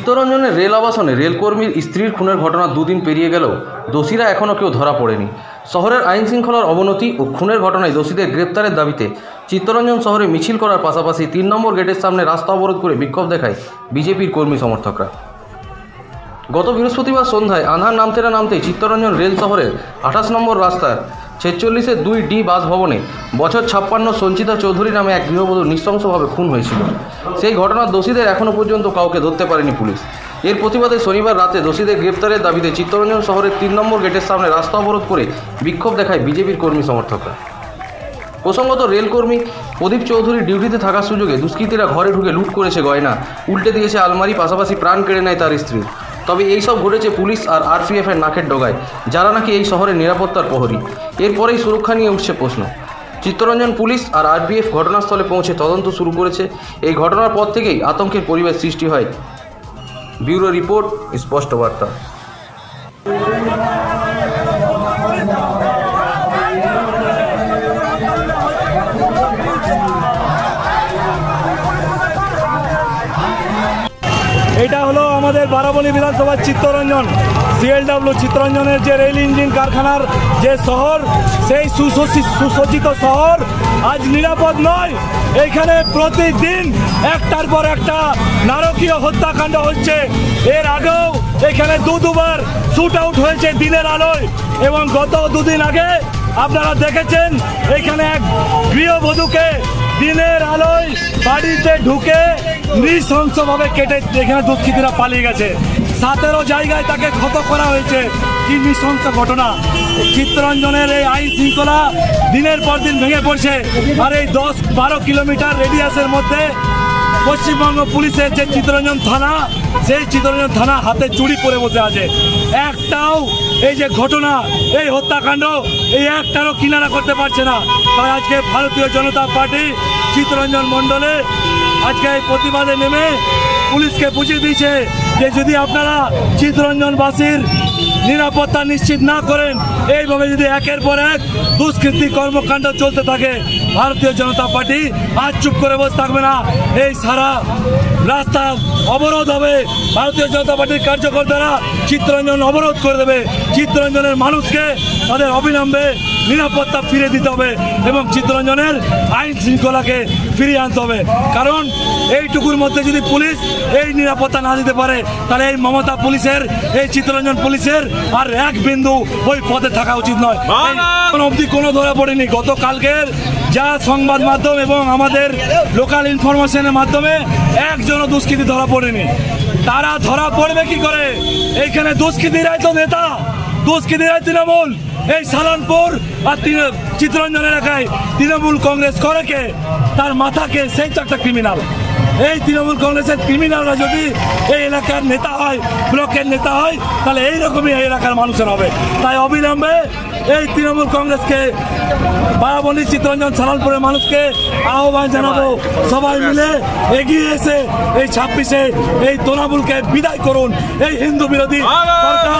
চিত্তরঞ্জনের rail আবাসনে রেলকর্মীর স্ত্রীর খুনের ঘটনা দুদিন পেরিয়ে গেলেও দোষীরা এখনও কেউ ধরা পড়েনি। শহরের আইন শৃঙ্খলার অবনতি ও খুনের ঘটনায় দোষীদের গ্রেপ্তারের দাবিতে চিত্তরঞ্জন শহরে মিছিল করার পাশাপাশি ৩ নম্বর গেটের সামনে রাস্তা অবরোধ করে বিক্ষোভ দেখায় বিজেপির কর্মী সমর্থকরা। গত বৃহস্পতিবার সন্ধ্যায় আঁধার নামতেই চিত্তরঞ্জন রেল শহরের ২৮ নম্বর রাস্তার ৪৬-এর ২D বাসভবনে বছর ৫৬ সঞ্চিতা চৌধুরী নামে এক গৃহবধূ নৃশংসভাবে খুন হয়েছিল। সেই ঘটনার দোষীদের এখনও পর্যন্ত কাউকে ধরতে পারেনি পুলিশ। এর প্রতিবাদে শনিবার রাতে দোষীদের গ্রেপ্তারের দাবিতে চিত্তরঞ্জন শহরের ৩ নম্বর গেটের সামনে রাস্তা অবরোধ করে বিক্ষোভ দেখায় বিজেপির কর্মী সমর্থকরা। প্রসঙ্গত, রেলকর্মী প্রদীপ চৌধুরী ডিউটিতে থাকার সুযোগে দুষ্কৃতীরা ঘরে ঢুকে লুট করেছে গয়না, উল্টে দিয়েছে আলমারি, পাশাপাশি প্রাণ কেড়ে নেয় তার স্ত্রী। তবে এইসব ঘটেছে পুলিশ আর আরপিএফের নাকের ডগায়, যারা নাকি এই শহরের নিরাপত্তার প্রহরী। এরপরেই সুরক্ষা নিয়ে উঠছে প্রশ্ন। চিত্তরঞ্জন পুলিশ আর আরপিএফ ঘটনাস্থলে পৌঁছে তদন্ত শুরু করেছে। এই ঘটনার পর থেকেই আতঙ্কের পরিবেশ সৃষ্টি হয়। ব্যুরো রিপোর্ট, স্পষ্ট বার্তা। এটা হলো আমাদের বারাবণী বিধানসভার চিত্তরঞ্জন সিএলডব্লিউ চিত্তরঞ্জনের যে রেল ইঞ্জিন কারখানার যে শহর, সেই সুসজ্জিত শহর আজ নিরাপদ নয়। এইখানে প্রতিদিন একটার পর একটা নারকীয় হত্যাকাণ্ড হচ্ছে। এর আগেও এখানে দুবার শুট আউট হয়েছে দিনের আলোয়, এবং গত দুদিন আগে আপনারা দেখেছেন এখানে এক গৃহবধূকে দিনের আলোয় বাড়িতে ঢুকে নৃশংসভাবে কেটে এখানে দুষ্কৃতীরা পালিয়ে গেছে। 17 জায়গায় তাকে ক্ষত করা হয়েছে। কি নৃশংস ঘটনা! চিত্তরঞ্জনের এই আইন শৃঙ্খলা দিনের পর দিন ভেঙে পড়ছে। আর এই 10-12 কিলোমিটার রেডিয়াসের মধ্যে পশ্চিমবঙ্গ পুলিশের যে চিত্তরঞ্জন থানা, সেই চিত্তরঞ্জন থানা হাতে চুরি পরে বসে আছে। একটাও এই যে ঘটনা, এই হত্যাকাণ্ড, এই একটারও কিনারা করতে পারছে না। তাই আজকে ভারতীয় জনতা পার্টি চিত্তরঞ্জন মণ্ডলে আজকে এই প্রতিবাদে নেমে পুলিশকে বুঝিয়ে দিয়েছে যে যদি আপনারা চিত্তরঞ্জনবাসীর নিরাপত্তা নিশ্চিত না করেন, এইভাবে যদি একের পর এক দুষ্কৃতী কর্মকাণ্ড চলতে থাকে, ভারতীয় জনতা পার্টি আজ চুপ করে বসে থাকবে না। এই সারা রাস্তা অবরোধ হবে। ভারতীয় জনতা পার্টির কার্যকর্তারা চিত্তরঞ্জন অবরোধ করে দেবে। চিত্তরঞ্জনের মানুষকে তাদের অবিলম্বে নিরাপত্তা ফিরে দিতে হবে এবং চিত্তরঞ্জনের আইন শৃঙ্খলাকে ফিরিয়ে আনতে হবে। কারণ এইটুকুর মধ্যে যদি পুলিশ এই নিরাপত্তা না দিতে পারে, তাহলে এই মমতা পুলিশের, এই চিত্তরঞ্জন পুলিশের আর এক বিন্দু ওই পদে থাকা উচিত নয়। অবধি কোনো ধরা পড়েনি। গতকালকের যা সংবাদ মাধ্যম এবং আমাদের লোকাল ইনফরমেশনের মাধ্যমে একজনও দুষ্কৃতী ধরা পড়েনি। তারা ধরা পড়বে কি করে? এইখানে দুষ্কৃতীরাই তো নেতা, দুষ্কৃতীরাই তৃণমূল। এই সালানপুর আর চিত্তরঞ্জন এলাকায় তৃণমূল কংগ্রেস করে কে? তার মাথাকে সেই একটা ক্রিমিনাল। এই তৃণমূল কংগ্রেসের ক্রিমিনালরা যদি এই এলাকার নেতা হয়, ব্লকের নেতা হয়, তাহলে এইরকমই এই এলাকার মানুষের হবে। তাই অবিলম্বে এই তৃণমূল কংগ্রেসকে, বারাবণী চিত্তরঞ্জন সালানপুরের মানুষকে আহ্বান জানাবো, সবাই মিলে এগিয়ে এসে এই 26-এ এই তৃণমূলকে বিদায় করুন। এই হিন্দু বিরোধী সরকার